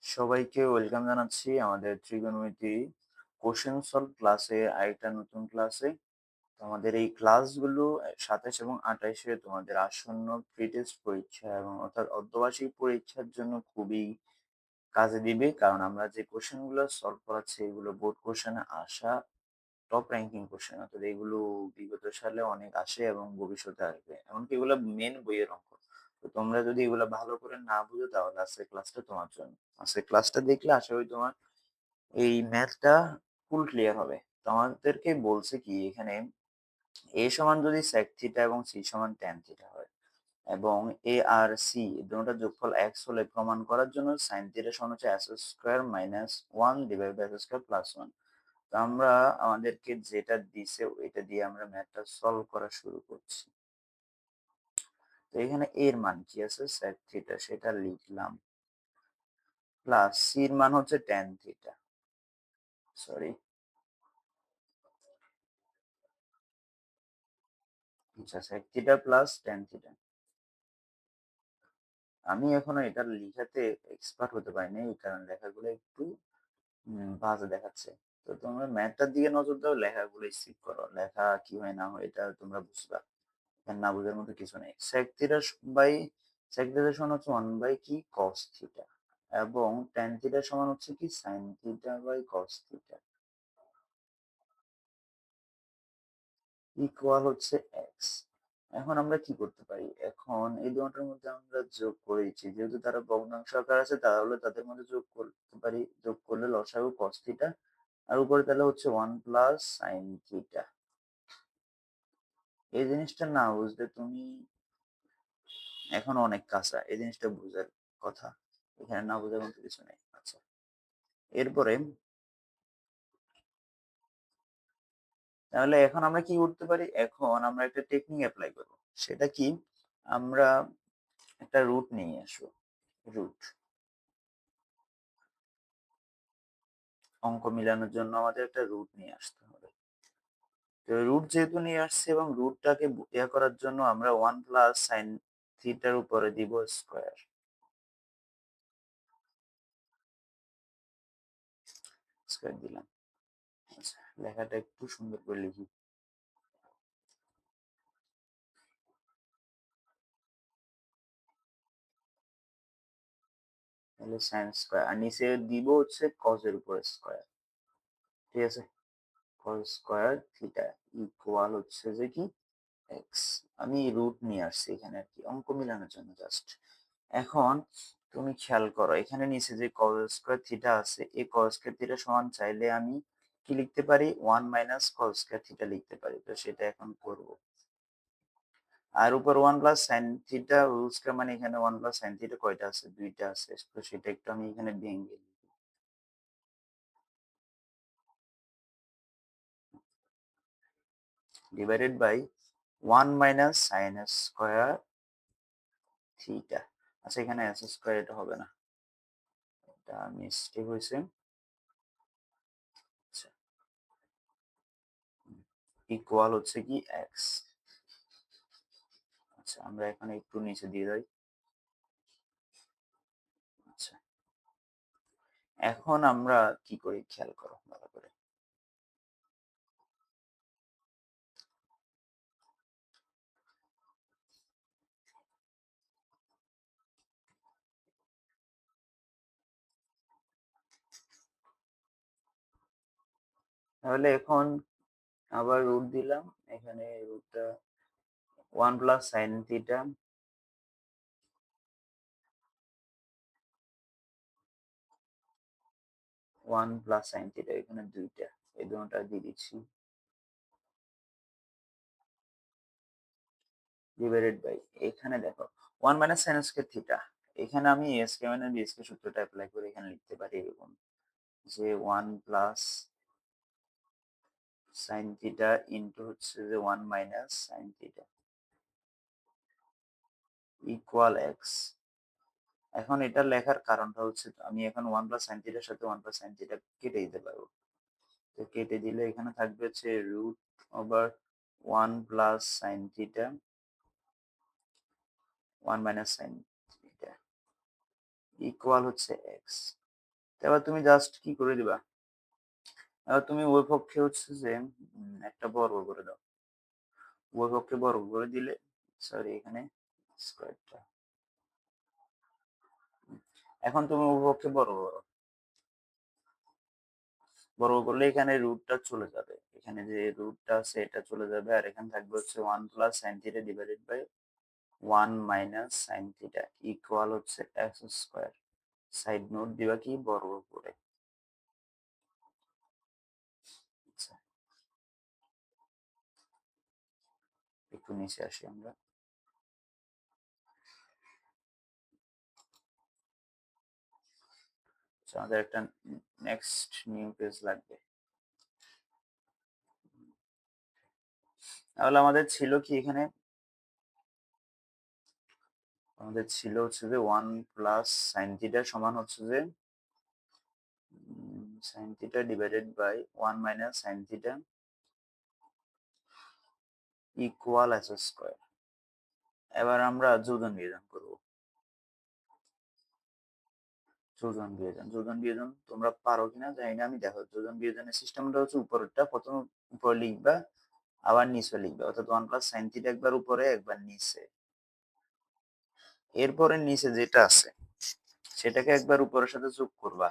সবাইকে ওয়েলকাম জানাচ্ছি আমাদের ত্রিকোণমিতি কোশ্চেন সলভ ক্লাসে, আরেকটা নতুন ক্লাসে। তোমাদের এই ক্লাসগুলো 27 এবং 28-এ তোমাদের আসন্ন প্রি টেস্ট পরীক্ষা এবং অর্থাৎ অর্ধবার্ষিক পরীক্ষার জন্য খুবই কাজে দিবে, কারণ আমরা যে কোশ্চেন গুলো সলভ করাচ্ছি এগুলো বোর্ড কোশ্চেনে আসা টপ র্যাঙ্কিং কোশ্চেন, অর্থাৎ এগুলো বিগত সালে অনেক আসে এবং ভবিষ্যতে আসবে, এমনকি এগুলো মেন বইয়ের অঙ্ক। তো তোমরা যদি এগুলো ভালো করে না বুঝো তাহলে আজকের ক্লাসটা তোমার জন্য। আজকের ক্লাসটা দেখলে আশা করি তোমার এই ম্যাথটা ফুল ক্লিয়ার হবে। তোমাদেরকে বলছে কি এখানে এ সমান যদি sec থিটা এবং সি সমান tan থিটা হয় এবং এ আর সি দুটোটার যোগফল x হলে প্রমাণ করার জন্য sin থিটা সমান হচ্ছে s square minus 1 divide by s square plus 1। তো আমরা আমাদেরকে যেটা দিছে ওইটা দিয়ে আমরা ম্যাথটা সলভ করা শুরু করছি। তো এখানে এর মান কি আছে, sec থিটা, সেটা লিখলাম, প্লাস সির মান হচ্ছে tan থিটা, সরি আচ্ছা sec theta plus tan theta. আমি এখনো এটা লিখাতে এক্সপার্ট হতে পারিনি, এই কারণে লেখাগুলো একটু বাজে দেখাচ্ছে। তো তোমরা ম্যাথটার দিকে নজর দাও, লেখাগুলো স্কিপ করো, লেখা কি হয় না হয় এটা তোমরা বুঝবা, এখানে না বুঝার মতো কিছু নেই। sec theta by sec theta সমান হচ্ছে 1 বাই কি cos থিটা, এবং tan থিটা সমান হচ্ছে কি sin theta by cos theta, equal হচ্ছে x। এখন আমরা কি করতে পারি, এখন এই দুটোর মধ্যে আমরা যোগ করেছি, যেহেতু তারা ভগ্নাংশ আকার আছে তাহলে তাদের মধ্যে যোগ করতে পারি, যোগ করলে লসাগু cos থিটা, আর উপরে তাহলে হচ্ছে 1 প্লাস sin থিটা। এই জিনিসটা না বুঝলে তুমি এখন অনেক কাঁচা, এই জিনিসটা বুঝার কথা, এখানে না বোঝার মতো কিছু নেই। আচ্ছা, এরপরে তাহলে এখন আমরা কি করতে পারি, এখন আমরা একটা টেকনিক অ্যাপ্লাই করব। সেটা কি, আমরা একটা রুট নিয়ে আসবো। রুট অঙ্ক মিলানোর জন্য আমাদের একটা রুট নিয়ে আসতে হবে। তো রুট যেহেতু নিয়ে আসছে এবং রুটটাকে ইয়া করার জন্য আমরা 1 প্লাস সাইন থিটার উপরে দিব স্কয়ার, স্কয়ার দিলাম। আচ্ছা, লেখাটা একটু সুন্দর করে লিখি। তাহলে সাইন স্কয়ার আর নিচে দিব হচ্ছে cos এর উপরে স্কয়ার, ঠিক আছে। cos স্কয়ার থিটা ইকুয়াল হচ্ছে যে কি x। আমি রুট নিয়ে আসছি এখানে আর কি অঙ্ক মিলানোর জন্য জাস্ট। এখন তুমি খেয়াল করো এখানে নিচে যে cos স্কয়ার থিটা আছে, এই cos স্কয়ার থিটা সমান চাইলে আমি কি লিখতে পারি, 1 মাইনাস cos স্কয়ার থিটা লিখতে পারি। তো সেটা এখন করব। আর উপর 1 plus sin theta whole square, মানে এখানে 1 প্লাস sin থিটা কয়টা আছে, দুইটা আছে। তো সেটা একটু আমি এখানে ভেঙে লিখি, divided by 1 minus sin square theta. আচ্ছা, এখানে s স্কয়ার এটা হবে না, এটা মিস্টেক হয়েছে। আচ্ছা, ইকুয়াল হচ্ছে কি x। আচ্ছা, আমরা এখানে একটু নিচে দিয়ে যাই। আচ্ছা, এখন আমরা কি করি খেয়াল করো ভালো করে। তাহলে এখন আবার রুট দিলাম, এখানে রুটটা 1 plus sine theta, 1 plus sine theta, এখানে দুইটা, এই দুটোটা দিয়ে দিচ্ছি, ডিভাইডেড বাই এখানে দেখো 1 মাইনাস সাইন স্কয়ার থিটা, এখানে আমি a square minus b square সূত্রটা অ্যাপ্লাই করে এখানে লিখতে পারি এরকম যে 1 প্লাস সাইন থিটা ইনটু হচ্ছে যে 1 minus sine theta equal x। এখন এটা লেখার কারণটা হচ্ছে আমি এখন 1 প্লাস সাইন থিটার সাথে 1 প্লাস সাইন থিটা কেটে দিতে পারবো। তো কেটে দিলে এখানে থাকবে হচ্ছে root over 1 plus sine theta 1 minus sine theta equal হচ্ছে x। এবার তুমি জাস্ট কি করে দিবা, এবার তুমি ওই পক্ষে হচ্ছে যে একটা বর্গ করে দাও, ওই পক্ষে বর্গ করে দিলে, সরি এখানে স্কয়ারটা, এখন তুমি ওই পক্ষে বর্গ করো, বর্গ করলে এখানে রুটটা চলে যাবে, এখানে যে রুটটা আছে এটা চলে যাবে, আর এখানে থাকবে হচ্ছে 1 + sin θ divided by 1 - sin θ equal হচ্ছে x²। সাইড নোট দিবা কি বর্গ করে। আচ্ছা, একটু নিচে আসি আমরা। আচ্ছা, আমাদের একটা নেক্সট নিউ পেজ লাগবে। তাহলে আমাদের ছিল কি এখানে, আমাদের ছিল হচ্ছে যে 1 + sin θ সমান হচ্ছে যে sin θ divided by 1 - sin θ equal x²। এবার আমরা যোজন বিয়োজন করব। যোজন বিয়োজন তোমরা পারো কিনা জানি না, আমি দেখো যোজন বিয়োজনের সিস্টেমটা হচ্ছে উপরেরটা প্রথম উপরে লিখবা, আবার নিচে লিখবা, অর্থাৎ 1 + sin θ একবার উপরে একবার নিচে, এরপরে নিচে যেটা আছে সেটাকে একবার উপরের সাথে যোগ করবা,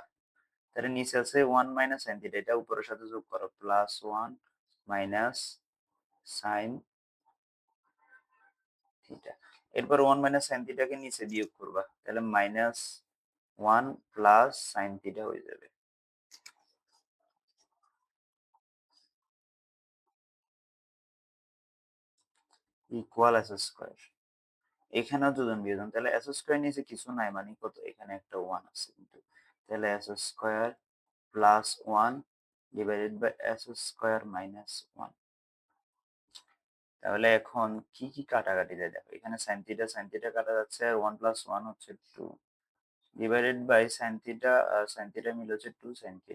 তাহলে নিচে আছে 1 - sin θ, এটা উপরের সাথে যোগ করো, +1 - sin θ। এরপর 1 - sin θ কে নিচে বিয়োগ করবা, তাহলে -1 + sin θ হয়ে যাবে ইকুয়াল x²। এখানেও যোজন বিয়োজন, তাহলে x² নিচে কিছু নাই মানে কত, এখানে একটা 1 আছে কিন্তু, তাহলে x² +1 ডিভাইডেড বাই x² - 1। তাহলে এখন কি কি কাটাকাটি যায় দেখো, এখানে sin θ কাটা যাচ্ছে, আর 1 + 1 হচ্ছে 2 ডিভাইডেড বাই sin θ মিলে হচ্ছে 2 sin θ,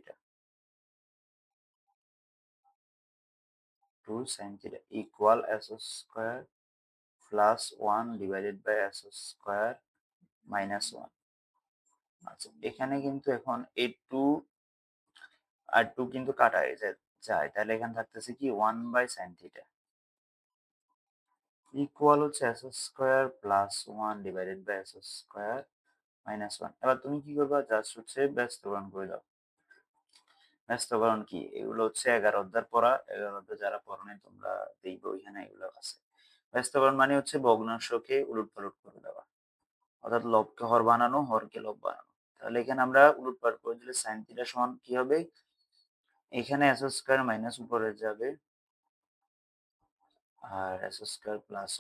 2 sin θ equal x² +1 divided by x² - 1। আচ্ছা, এখানে কিন্তু এখন এই 2 আর 2 কিন্তু কাটা হয়ে যায়, তাহলে এখানে থাকতেছে কি 1/sin θ ইকুয়াল হচ্ছে x² +1 ডিভাইডেড বাই x² - 1। এবার তুমি কি করবা, জাস্ট হচ্ছে ব্যস্তকরণ করে দাও। ব্যস্তকরণ কি, এগুলো হচ্ছে 11 অধ্যায় পড়া, 11 অধ্যায় যারা পড়ো নাই তোমরা দেখবে ওইখানে এগুলো আছে। ব্যস্তকরণ মানে হচ্ছে ভগ্নাংশকে উলটপালট করে দেওয়া, অর্থাৎ লবকে হর বানানো, হরকে লব বানানো। তাহলে এখানে আমরা উলটপালট করে দিলে sin θ সমান কি হবে, এখানে x² মাইনাস উপরে যাবে, আর x²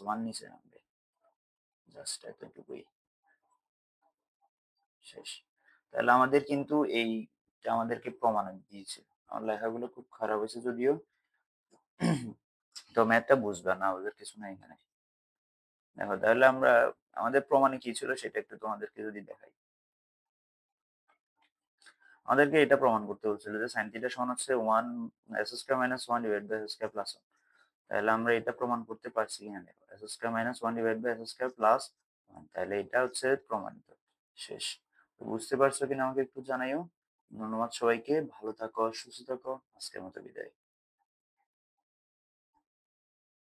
+1 নিচে নামবে, জাস্ট এতটুকুই, শেষ। তাহলে আমাদের কিন্তু এইটা আমাদেরকে প্রমাণ দিয়েছে। আমার লেখাগুলো খুব খারাপ হয়েছে যদিও, তো ম্যাথটা বুঝবে না, ওদের কিছু নাই এখানে। দেখো তাহলে আমরা আমাদের প্রমাণে কি ছিল সেটা একটু তোমাদেরকে যদি দেখাই। আমাদেরকে এটা প্রমাণ করতে হচ্ছিল যে sin θ সমান হচ্ছে 1 x² - 1 ডিভাইড বাই x² + 1। তাহলে আমরা এটা প্রমাণ করতে পারছি কিনা দেখো, x² - 1 ডিভাইড বাই x² + 1, তাহলে এটা হচ্ছে প্রমাণিত, শেষ। তো বুঝতে পারছো কিনা আমাকে একটু জানাইও। ধন্যবাদ সবাইকে, ভালো থাকো, সুস্থ থাকো, আজকের মতো বিদায়।